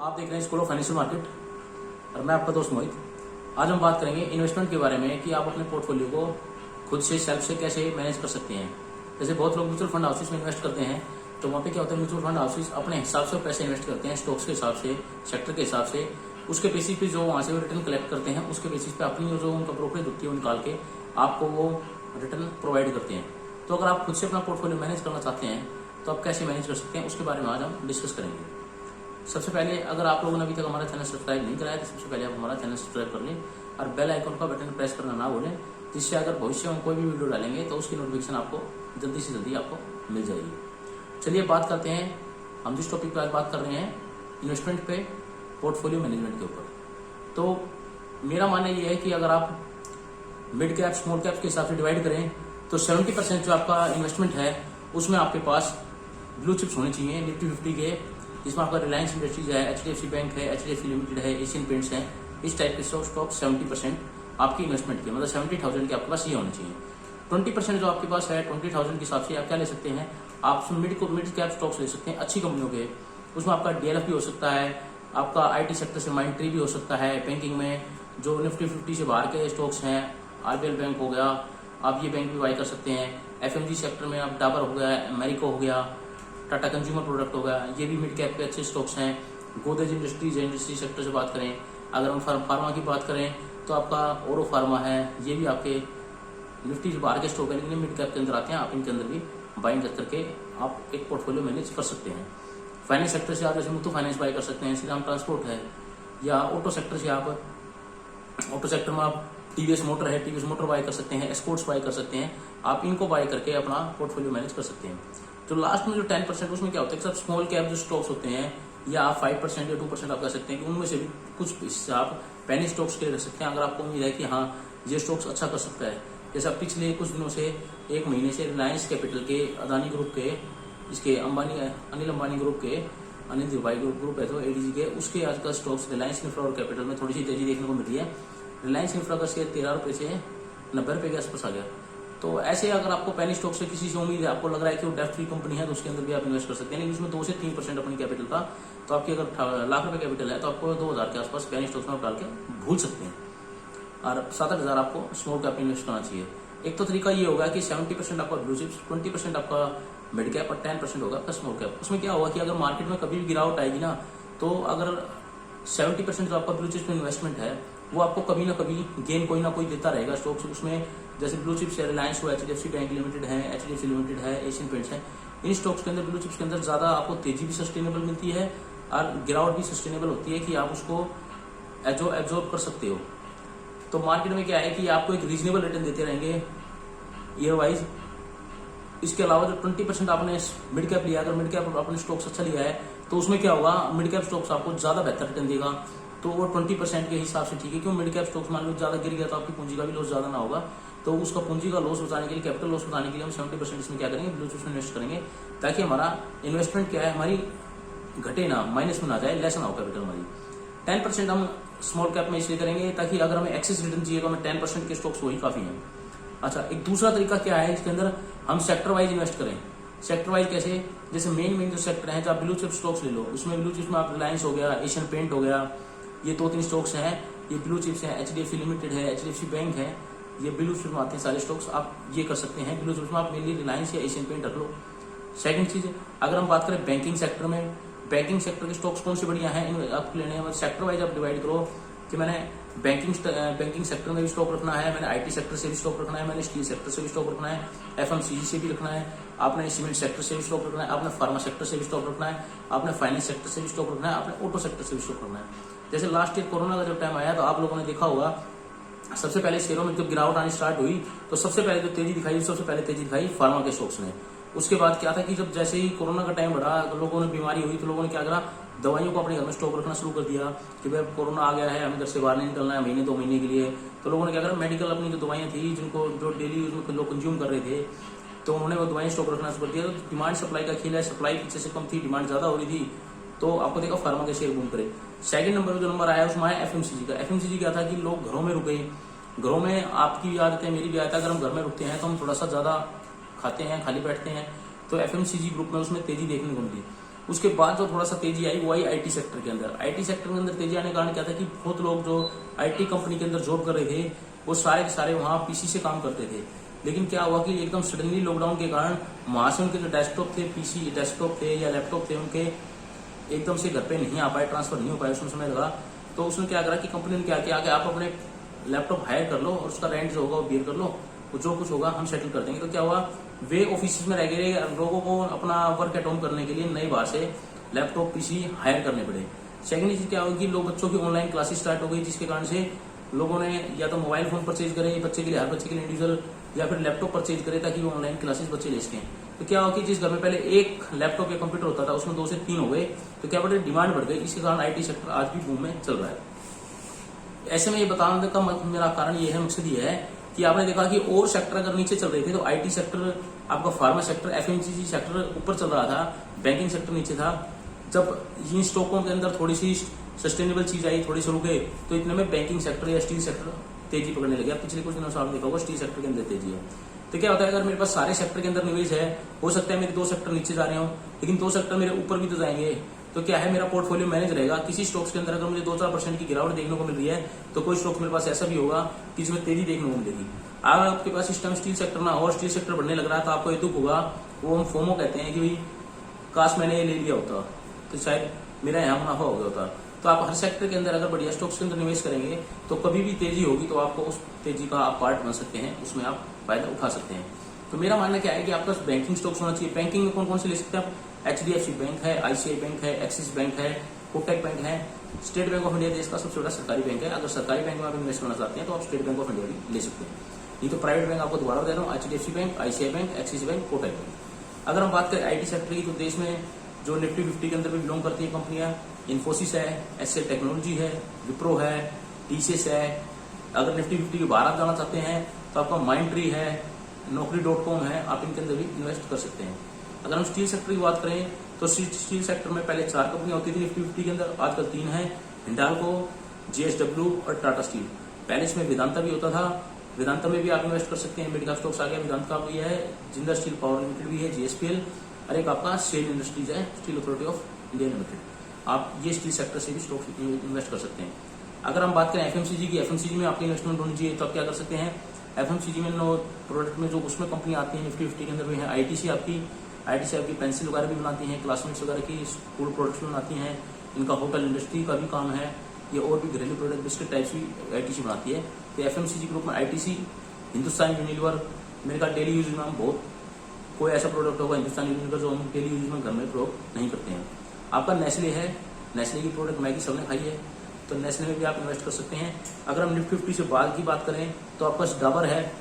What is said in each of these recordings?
आप देख रहे हैं स्कूल ऑफ फाइनेंशियल मार्केट और मैं आपका दोस्त मोहित। आज हम बात करेंगे इन्वेस्टमेंट के बारे में कि आप अपने पोर्टफोलियो को खुद से सेल्फ से कैसे मैनेज कर सकते हैं। जैसे बहुत लोग म्यूचुअल फंड हाउसेस में इन्वेस्ट करते हैं, तो वहाँ पे क्या होता है, म्यूचुअल फंड हाउसेस अपने हिसाब से पैसे इन्वेस्ट करते हैं, स्टॉक्स के हिसाब से, सेक्टर के हिसाब से। उसके बेसिस पे जो वहाँ से रिटर्न कलेक्ट करते हैं, उसके बेसिस पे अपनी जो उनका ब्रोकरेज होती है वो निकाल के आपको वो रिटर्न प्रोवाइड करते हैं। तो अगर आप खुद से अपना पोर्टफोलियो मैनेज करना चाहते हैं तो आप कैसे मैनेज कर सकते हैं, उसके बारे में आज हम डिस्कस करेंगे। सबसे पहले अगर आप लोगों ने अभी तक हमारा चैनल सब्सक्राइब नहीं कराया तो सबसे पहले आप हमारा चैनल सब्सक्राइब कर लें और बेल आइकन का बटन प्रेस करना ना भूलें, जिससे अगर भविष्य में कोई भी वीडियो डालेंगे तो उसकी नोटिफिकेशन आपको जल्दी से जल्दी आपको मिल जाएगी। चलिए बात करते हैं, हम जिस टॉपिक पर आज बात कर रहे हैं इन्वेस्टमेंट पे, पोर्टफोलियो मैनेजमेंट के ऊपर। तो मेरा मानना ये है कि अगर आप मिड कैप स्मॉल कैप के हिसाब से डिवाइड करें तो 70% जो आपका इन्वेस्टमेंट है उसमें आपके पास ब्लू चिप्स होने चाहिए निफ्टी 50 के, जिसमें आपका रिलायंस इंडस्ट्रीज है, एचडीएफसी बैंक है, एचडीएफसी लिमिटेड है, एशियन पेंट्स है। इस टाइप के स्टॉक 70% आपकी इन्वेस्टमेंट के, मतलब 70,000 के आपके पास ये होने चाहिए। 20% जो आपके पास है 20,000 के हिसाब से आप क्या ले सकते हैं, आप मिड कैप स्टॉक्स ले सकते हैं अच्छी कंपनियों के। उसमें आपका डीएलएफ भी हो सकता है, आपका आईटी सेक्टर से माइंड ट्री भी हो सकता है। बैंकिंग में जो निफ्टी 50 से बाहर के स्टॉक्स हैं, आरबीएल बैंक हो गया, आप ये बैंक भी बाई कर सकते हैं। एफएमजी सेक्टर में आप डाबर हो गया, अमेरिको हो गया, टाटा कंज्यूमर प्रोडक्ट हो गया, ये भी मिड कैप के अच्छे स्टॉक्स हैं। गोदरेज इंडस्ट्रीज है, इंडस्ट्री सेक्टर से बात करें। अगर हम फार्मा की बात करें तो आपका ओरो फार्मा है, ये भी आपके निफ्टी से बाहर के स्टॉक है लेकिन मिड कैप के अंदर आते हैं। आप इनके अंदर भी बाइंग करके आप एक पोर्टफोलियो मैनेज कर सकते हैं। फाइनेंस सेक्टर से आप जैसे मुथूट फाइनेंस बाई कर सकते हैं, श्रीराम ट्रांसपोर्ट है, या ऑटो सेक्टर से आप ऑटो सेक्टर में आप टीवीएस मोटर है, टीवीएस मोटर बाई कर सकते हैं, एस्कॉर्ट्स बाई कर सकते हैं। आप इनको बाई करके अपना पोर्टफोलियो मैनेज कर सकते हैं। तो लास्ट में जो 10% उसमें क्या होता है, सब स्मॉल कैप जो स्टॉक्स होते हैं, या आप 5% या 2% आप कह सकते हैं कि उनमें से भी कुछ हिस्सा आप पेनी स्टॉक्स के रख सकते हैं। अगर आपको उम्मीद है कि हाँ ये स्टॉक्स अच्छा कर सकता है, जैसे पिछले कुछ दिनों से, एक महीने से रिलायंस कैपिटल के, अदानी ग्रुप के, इसके अनिल अंबानी ग्रुप के, अनिल भाई ग्रुप है तो एडीजी के, उसके आजकल स्टॉक्स रिलायंस इंफ्रा और कैपिटल में थोड़ी सी तेजी देखने को मिली है। रिलायंस इंफ्रा का शेयर 13 रुपए से 90 रुपए के आसपास आ गया। तो ऐसे अगर आपको पेनी स्टॉक से किसी से उम्मीद है, आपको लग रहा है कि वो डेट फ्री कंपनी है, तो उसके अंदर भी आप इन्वेस्ट कर सकते हैं। लेकिन उसमें 2 से 3% अपनी कैपिटल का, तो आपकी अगर लाख रुपए कैपिटल है तो आपको 2,000 के आसपास पेनी स्टॉक्स में डाल के भूल सकते हैं, और 7,000 आपको स्मॉल कैप इन्वेस्ट करना चाहिए। एक तो तरीका ये होगा कि 70% आपका ब्लू चिप्स, 20% आपका मिड कैप और 10% होगा आपका स्मॉल कैप। उसमें क्या होगा कि अगर मार्केट में कभी भी गिरावट आएगी ना, तो अगर 70% जो आपका ब्लू चिप्स में इन्वेस्टमेंट है वो आपको कभी ना कभी गेन कोई ना कोई देता रहेगा स्टॉक्स। उसमें जैसे ब्लू चिप्स है, रिलायंस हुआ, एचडीएफसी बैंक लिमिटेड है, एचडीएफसी लिमिटेड है, एशियन पेंट्स है, इन स्टॉक्स के अंदर, ब्लू चिप्स के अंदर ज्यादा आपको तेजी भी सस्टेनेबल मिलती है और गिरावट भी सस्टेनेबल होती है कि आप उसको एब्जॉर्ब कर सकते हो। तो मार्केट में क्या है कि आपको एक रीजनेबल रिटर्न देते रहेंगे ईयर वाइज। इसके अलावा जो 20% आपने मिड कैप लिया, अगर मिड कैप आपने स्टॉक्स अच्छा लिया है तो उसमें क्या होगा, मिड कैप स्टॉक्स आपको ज्यादा बेहतर रिटर्न देगा। तो वो 20% के हिसाब से ठीक है, क्यों मिड कैप स्टॉक्स मान लो ज्यादा गिर गया तो आपकी पूंजी का भी लॉस ज्यादा ना होगा। तो उसका पूंजी का लॉस बचाने के लिए, कैपिटल लॉस बचाने के लिए हम 70% इसमें क्या करेंगे, ब्लू चिप्स में इन्वेस्ट करेंगे, ताकि हमारा इन्वेस्टमेंट क्या है, हमारी घटे ना, माइनस में ना जाए, लेस ना हो कैपिटल हमारी। 10% हम स्मॉल कैप में इसलिए करेंगे ताकि अगर हमें एक्सेस रिटर्न चाहिए तो हमें 10% के स्टॉक्स वही काफी है। अच्छा, एक दूसरा तरीका क्या है, इसके अंदर हम सेक्टर वाइज इन्वेस्ट करें। सेक्टर वाइज कैसे, जैसे मेन जो सेक्टर है, आप ब्लू चिप स्टॉक्स ले लो, उसमें ब्लू चिप्स में आप रिलायंस हो गया, एशियन पेंट हो गया, ये 2-3 स्टॉक्स हैं, ये ब्लू चिप्स हैं। एचडीएफसी लिमिटेड है, एचडीएफसी बैंक है, ये ब्लू चिप्स में आते हैं सारे स्टॉक्स। आप ये कर सकते हैं, ब्लू चिप्स में आप मेनली रिलायंस या एशियन पेंट रख लो। सेकंड चीज, अगर हम बात करें बैंकिंग सेक्टर में, बैंकिंग सेक्टर के स्टॉक्स कौन से बढ़िया हैं आपको लेने हैं, सेक्टर वाइज आप डिवाइड करो कि मैंने बैंकिंग सेक्टर में भी स्टॉक रखना है, मैंने आईटी सेक्टर से भी स्टॉक रखना है, मैंने स्टील सेक्टर से भी स्टॉक रखना है, एफएमसीजी से भी रखना है, आपने सीमेंट सेक्टर से भी स्टॉक रखना है, आपने फार्मा सेक्टर से भी स्टॉक रखना है, आपने फाइनेंस सेक्टर से भी स्टॉक रखना है, आपने ऑटो सेक्टर से भी स्टॉक रखना है। जैसे लास्ट ईयर कोरोना का जब टाइम आया तो आप लोगों ने देखा होगा, सबसे पहले शेयरों में जब गिरावट आनी स्टार्ट हुई तो सबसे पहले जो तेजी दिखाई, सबसे पहले तेजी दिखाई फार्मा के स्टॉक्स ने। उसके बाद क्या था कि जब जैसे ही कोरोना का टाइम बढ़ा, लोगों ने बीमारी हुई, तो लोगों ने क्या करा, दवाइयों को अपने घर में स्टॉक रखना शुरू कर दिया कि भाई कोरोना आ गया है, हमें घर से बाहर नहीं निकलना है महीने 2 महीने के लिए। तो लोगों ने क्या करा, मेडिकल अपनी जो दवाइयां थी, जिनको जो डेली यूज में लोग कंज्यूम कर रहे थे, तो उन्होंने वो दवाइयां स्टॉक रखना शुरू कर दिया। तो डिमांड सप्लाई का खेल है, सप्लाई पीछे से कम थी, डिमांड ज्यादा हो रही थी, तो आपको देखा फार्मा के शेयर बूम करे। सेकंड नंबर जो नंबर आया उसमें आया एफएमसीजी का। एफएमसीजी क्या था कि लोग घरों में रुके, घरों में आपकी भी आदत है, मेरी भी आदत है, अगर हम घर में रुकते हैं तो हम थोड़ा सा ज्यादा खाते हैं, खाली बैठते हैं, तो एफएमसीजी ग्रुप में उसमें तेजी देखने को मिली। उसके बाद जो थोड़ा सा तेजी आई वो आई आईटी सेक्टर के अंदर। आईटी सेक्टर के अंदर तेजी आने का कारण क्या था कि बहुत लोग जो आईटी कंपनी के अंदर जॉब कर रहे थे वो सारे के सारे वहां पीसी से काम करते थे। लेकिन क्या हुआ कि एकदम सडनली लॉकडाउन के कारण वहां से उनके जो डेस्कटॉप थे, पीसी डेस्कटॉप थे या लैपटॉप थे, उनके एकदम से घर पे नहीं आ पाए, ट्रांसफर नहीं हो पाए, उसमें समय लगा। तो उसने क्या करा कि कंपनी ने क्या किया कि आप अपने लैपटॉप हायर कर लो और उसका रेंट जो होगा वो बियर कर लो, वो जो कुछ होगा हम सेटल कर देंगे। तो क्या हुआ, वे ऑफिस में रह गए, लोगों को अपना वर्क एट होम करने के लिए नई बार से लैपटॉप पीसी हायर करने पड़े। सेकेंड चीज क्या होगी, लोग बच्चों की ऑनलाइन क्लासेस स्टार्ट हो गई, जिसके कारण से लोगों ने या तो मोबाइल फोन परचेज करे बच्चे के लिए, हर बच्चे के लिए इंडिविजुअल, या फिर लैपटॉप परचेज करे ताकि वो ऑनलाइन क्लासेस बच्चे ले सकें। तो क्या हुआ कि जिस घर में पहले एक लैपटॉप या कंप्यूटर होता था उसमें 2 से 3 हो गए, तो क्या बढ़े, डिमांड बढ़ गई। इसके कारण आईटी सेक्टर आज भी बूम में चल रहा है। ऐसे में ये बताने का मेरा कारण ये है, मकसद ये है कि आपने देखा कि और सेक्टर अगर नीचे चल रहे थे तो आईटी सेक्टर, आपका फार्मा सेक्टर, एफएमसीजी सेक्टर ऊपर चल रहा था, बैंकिंग सेक्टर नीचे था। जब इन स्टॉकों के अंदर थोड़ी सी सस्टेनेबल चीज आई, थोड़ी सी रुके, तो इतने में बैंकिंग सेक्टर या स्टील सेक्टर तेजी पकड़ने लगे। पिछले कुछ दिनों से आपने देखा होगा स्टील सेक्टर के अंदर तेजी है। तो क्या होता है, अगर मेरे पास सारे सेक्टर के अंदर निवेश है, हो सकता है मेरे 2 सेक्टर नीचे जा रहे हो, लेकिन 2 सेक्टर मेरे ऊपर भी तो जाएंगे। तो क्या है, मेरा पोर्टफोलियो मैनेज रहेगा। किसी स्टॉक्स के अंदर अगर मुझे 2-4% की गिरावट देखने को मिल रही है, तो कोई स्टॉक मेरे पास ऐसा भी होगा कि जिसमें तेजी देखने को मिलेगी। अगर आपके पास इस टाइम स्टील सेक्टर ना हो और स्टील सेक्टर बढ़ने लग रहा है, तो आपको ये दुख होगा, वो हम फोमो कहते हैं कि भाई काश मैंने ये ले लिया होता तो शायद मेरा यहाँ मुनाफा हो गया होता। तो आप हर सेक्टर के अंदर अगर बढ़िया स्टॉक्स के अंदर निवेश करेंगे तो कभी भी तेजी होगी तो आपको उस तेजी का आप पार्ट बन सकते हैं, उसमें आप फायदा उठा सकते हैं। तो मेरा मानना क्या है कि आपका बैंकिंग स्टॉक्स होना चाहिए। बैंकिंग में कौन कौन से ले सकते हैं आप, HDFC बैंक है, ICICI बैंक है, एक्सिस बैंक है, कोटक बैंक है, स्टेट बैंक ऑफ इंडिया देश का सबसे बड़ा सरकारी बैंक है। अगर सरकारी बैंक में आप इन्वेस्ट करना चाहते हैं तो आप स्टेट बैंक ऑफ इंडिया भी ले सकते हैं। नहीं तो प्राइवेट बैंक आपको दोबारा बता रहा हूँ, HDFC bank, ICICI bank, axis bank, Kotak bank. अगर हम बात करें आईटी सेक्टर की, तो देश में जो निफ्टी 50 के अंदर भी बिलोंग करती है कंपनियां, इन्फोसिस है, एसएल टेक्नोलॉजी है, विप्रो है, टीसीएस है। अगर निफ्टी 50 के बाहर आप जाना चाहते हैं तो आपका माइंडट्री है, नौकरी.com है, आप इनके अंदर भी इन्वेस्ट कर सकते हैं। अगर हम स्टील सेक्टर की बात करें तो स्टील सेक्टर में पहले 4 कंपनियां होती थी निफ्टी 50 के अंदर, आजकल 3 है, हिंडाल्को, JSW और टाटा स्टील। पहले इसमें वेदांता भी होता था, वेदांता में भी आप इन्वेस्ट कर सकते हैं। मेडिका स्टॉक्स आ गया, वेदांता भी है, जिंदल स्टील पावर लिमिटेड भी है, GSPL, और एक आपका सेल इंडस्ट्रीज है, steel authority of India limited. आप ये स्टील सेक्टर से भी स्टॉक्स इन्वेस्ट कर सकते हैं। अगर हम बात करें एफएमसीजी की, एफएमसीजी में आपकी इन्वेस्टमेंट होनी चाहिए, तो आप क्या कर सकते हैं, एफएमसीजी में नो प्रोडक्ट में जो उसमें कंपनी आती है निफ्टी 50 के अंदर भी है, आईटीसी आपकी पेंसिल वगैरह भी बनाती हैं, क्लासमेट्स वगैरह की स्कूल प्रोडक्ट्स भी बनाती हैं, इनका होटल इंडस्ट्री का भी काम है, ये और भी घरेलू प्रोडक्ट बिस्किट टाइप्स भी आईटीसी बनाती है। तो एफएमसीजी ग्रुप में आईटीसी, हिंदुस्तान यूनिलीवर, मेरे का डेली यूज में हम बहुत कोई ऐसा प्रोडक्ट होगा हिंदुस्तान यूनिलीवर जो हम डेली यूज में घर में प्रयोग नहीं करते हैं। आपका नेस्ले है, नेस्ले की प्रोडक्ट मैगी सबने खाई है, तो नेस्ले में भी आप इन्वेस्ट कर सकते हैं। अगर हम निफ्टी 50 से बाद की बात करें तो आपका डाबर है,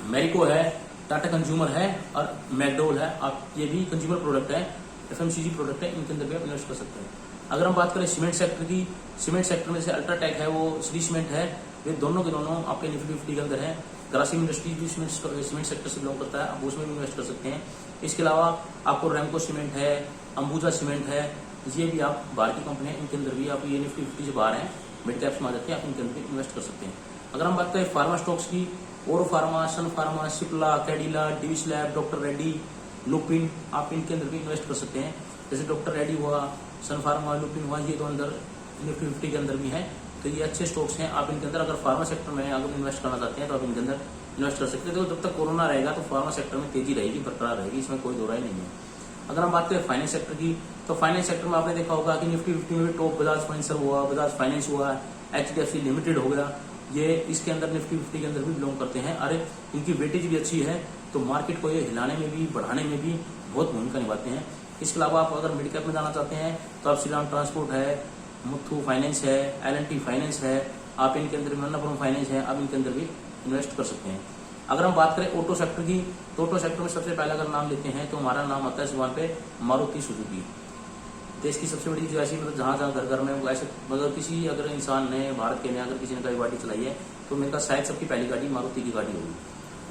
मैरिको है, टाटा कंज्यूमर है और मैकडोल है। आप ये भी कंज्यूमर प्रोडक्ट है, एफएमसीजी प्रोडक्ट है, इनके अंदर भी आप इन्वेस्ट कर सकते हैं। अगर हम बात करें सीमेंट सेक्टर की, सीमेंट सेक्टर में से अल्ट्राटेक है, वो श्री सीमेंट है, वे दोनों के दोनों आपके निफ्टी 50 के अंदर है। ग्रासिम इंडस्ट्रीज भी सीमेंट सेक्टर से बिलोंग करता है, आप उसमें भी इन्वेस्ट कर सकते हैं। इसके अलावा आपको रैमको सीमेंट है, अंबुजा सीमेंट है, ये भी आप बाहर की कंपनी है, इनके अंदर भी आप ये निफ्टी 50 से बाहर हैं, मिड कैप्स में आ जाते हैं, आप इनके अंदर भी इन्वेस्ट कर सकते हैं। अगर हम बात करें फार्मा स्टॉक्स की, Auro pharma, Sun pharma, Cipla, Cadila, Divi's lab, doctor Reddy, Lupin, आप इनके अंदर भी इन्वेस्ट कर सकते हैं। जैसे डॉक्टर रेड्डी हुआ, सन फार्मा, लुपिन हुआ, ये तो अंदर निफ्टी 50 के अंदर भी है। तो ये अच्छे स्टॉक्स हैं, आप इनके अंदर अगर फार्मा सेक्टर में अगर इन्वेस्ट करना चाहते हैं तो आप इनके अंदर इन्वेस्ट कर सकते हैं। तो जब तक कोरोना रहेगा तो फार्मा सेक्टर में तेजी रहेगी, बरकरार रहेगी, इसमें कोई दो राय नहीं है। अगर हम बात करें फाइनेंस सेक्टर की, तो फाइनेंस सेक्टर में आपने देखा होगा कि निफ्टी 50 में भी टॉप बजाज फाइनेंसर हुआ, बजाज फाइनेंस हुआ, HDFC लिमिटेड हो गया, ये इसके अंदर निफ्टी 50 के अंदर भी बिलोंग करते हैं। अरे इनकी वेटेज भी अच्छी है, तो मार्केट को ये हिलाने में भी, बढ़ाने में भी बहुत भूमिका निभाते हैं। इसके अलावा आप अगर मिड कैप में जाना चाहते हैं तो आप श्रीराम ट्रांसपोर्ट है, मुथू फाइनेंस है, L&T फाइनेंस है, आप इनके अंदर मन्नापुरम फाइनेंस है, आप इनके अंदर भी इन्वेस्ट कर सकते हैं। अगर हम बात करें ऑटो सेक्टर की, तो ऑटो सेक्टर में सबसे पहले अगर नाम लेते हैं तो हमारा नाम आता है जुबान पे मारुति सुजुकी। देश की सबसे बड़ी जो ऐसी मतलब जहाँ जहाँ घर घर में ऐसे मतलब किसी अगर इंसान ने, भारत के ने अगर किसी ने कोई गाड़ी चलाई है तो मेरे का शायद सबकी पहली गाड़ी मारुति की गाड़ी होगी।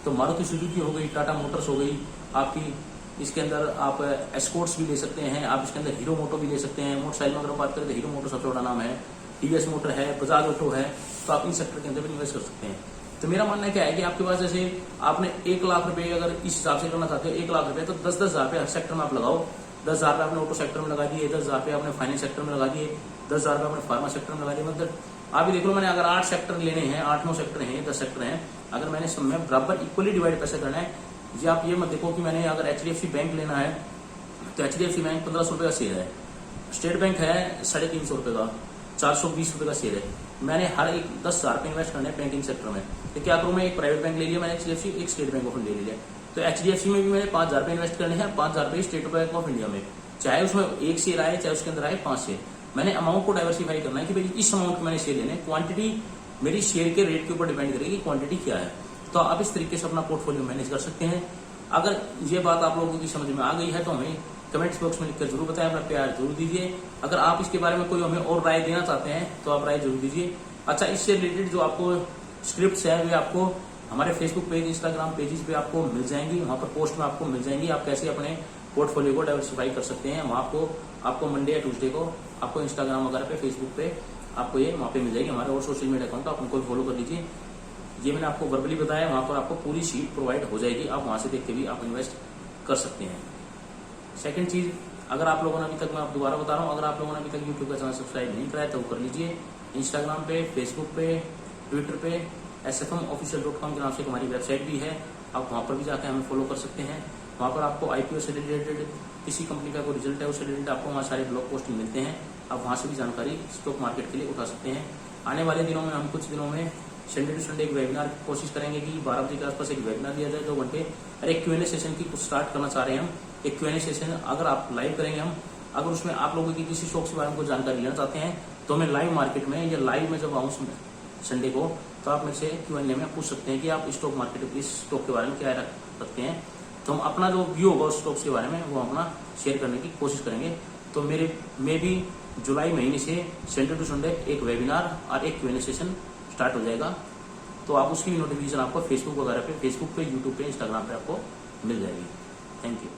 तो मारुति सुजुकी हो गई, टाटा मोटर्स हो गई आपकी, इसके अंदर आप एस्कॉर्ट्स भी ले सकते हैं, आप इसके अंदर हीरो मोटो भी ले सकते हैं। मोटरसाइकिल में अगर बात करें तो हीरो मोटो सबसे बड़ा नाम है, टीवीएस मोटर है, बजाज ऑटो है, तो आप इन सेक्टर के अंदर भी इन्वेस्ट कर सकते हैं। तो मेरा मानना क्या है कि आपके पास जैसे आपने 1 लाख रुपए अगर इस हिसाब से करना चाहते हो, 1 लाख रुपए, तो 10-10 हजार रुपए हर सेक्टर में आप लगाओ। 10,000 रुपये आपने ऑटो सेक्टर में लगा दिए, 10,000 रुपये आपने फाइनेंस सेक्टर में लगा दिए, 10,000 रुपये आपने फार्मा सेक्टर में लगा दिए। मतलब आप भी देख लो, मैंने अगर 8 सेक्टर लेने हैं, 8-9 सेक्टर हैं, 10 सेक्टर हैं, अगर मैंने सब में बराबर इक्वली डिवाइड पैसे करना है। जी आप ये मत देखो कि मैंने अगर HDFC बैंक लेना है तो HDFC बैंक 1500 रुपये का शेयर है, स्टेट बैंक है 350 रुपये का, 420 रुपये का शेयर है। मैंने हर एक 10,000 रुपये इन्वेस्ट करने हैं बैंकिंग सेक्टर में, तो क्या करूँ मैं, एक प्राइवेट बैंक ले लिया मैंने HDFC, एक स्टेट बैंक ऑफ इंडिया ले लिया। तो HDFC में भी मैंने 5,000 रुपये इन्वेस्ट करने हैं, 5,000 रुपये स्टेट बैंक ऑफ इंडिया में, चाहे उसमें एक शेयर आए चाहे उसके अंदर आए 5 शेयर। मैंने अमाउंट को डाइवर्सिफाई करना है कि भाई इस अमाउंट के मैंने शेयर लेने, क्वांटिटी मेरी शेयर के रेट के ऊपर डिपेंड करेगी, क्वांटिटी क्या है। तो आप इस तरीके से अपना पोर्टफोलियो मैनेज कर सकते हैं। अगर ये बात आप लोगों की समझ में आ गई है तो हमें कमेंट्स बॉक्स में लिखकर जरूर बताएं, अपना प्यार जरूर दीजिए। अगर आप इसके बारे में कोई हमें और राय देना चाहते हैं तो आप राय जरूर दीजिए। अच्छा, इससे रिलेटेड जो आपको स्क्रिप्ट्स है वे आपको हमारे फेसबुक पेज, इंस्टाग्राम पेजेस पे आपको मिल जाएंगी, वहां पर पोस्ट में आपको मिल जाएंगी। आप कैसे अपने पोर्टफोलियो को डाइवर्सिफाई कर सकते हैं, वहां आपको मंडे या ट्यूसडे को आपको इंस्टाग्राम वगैरह पे, फेसबुक पे आपको ये वहां पे मिल जाएगी। हमारे और सोशल मीडिया अकाउंट आप उनको फॉलो कर लीजिए। ये मैंने आपको वर्बली बताया, वहां पर आपको पूरी शीट प्रोवाइड हो जाएगी, आप वहां से देख के भी आप इन्वेस्ट कर सकते हैं। सेकंड चीज, अगर आप लोगों ने अभी तक, मैं आप दोबारा बता रहा हूँ, अगर आप लोगों ने अभी तक यूट्यूब का चैनल सब्सक्राइब नहीं कराया तो वो कर लीजिए। इंस्टाग्राम पे, फेसबुक पे, ट्विटर पे sfmofficial.com के नाम से हमारी वेबसाइट भी है, आप वहां पर भी जाकर हमें फॉलो कर सकते हैं। वहां पर आपको IPO से रिलेटेड, किसी कंपनी का कोई रिजल्ट है उससे रिलेटेड आपको वहाँ सारे ब्लॉग पोस्टिंग मिलते हैं, आप वहां से भी जानकारी स्टॉक मार्केट के लिए उठा सकते हैं। आने वाले दिनों में हम कुछ दिनों में संडे टू संडे एक वेबिनार की कोशिश करेंगे कि 12 बजे के आसपास एक वेबिनार दिया जाए 2 घंटे, और एक Q&A सेशन की कुछ स्टार्ट करना चाह रहे हैं हम। एक Q&A सेशन अगर आप लाइव करेंगे हम, अगर उसमें आप लोगों की किसी स्टॉक के बारे में कोई जानकारी लेना चाहते हैं तो मैं लाइव मार्केट में या लाइव में जब आऊँ संडे को, तो आप मेरे से Q&A में पूछ सकते हैं कि आप स्टॉक मार्केट, इस स्टॉक के बारे में क्या रखते हैं। तो हम अपना जो व्यू होगा उस स्टॉक्स के बारे में वो अपना शेयर करने की कोशिश करेंगे। तो मे भी जुलाई महीने से संडे टू संडे एक वेबिनार और एक Q&A सेशन स्टार्ट हो जाएगा। तो आप उसकी नोटिफिकेशन आपको फेसबुक वगैरह पे, फेसबुक पे, यूट्यूब पे, इंस्टाग्राम पे आपको मिल जाएगी। Thank you.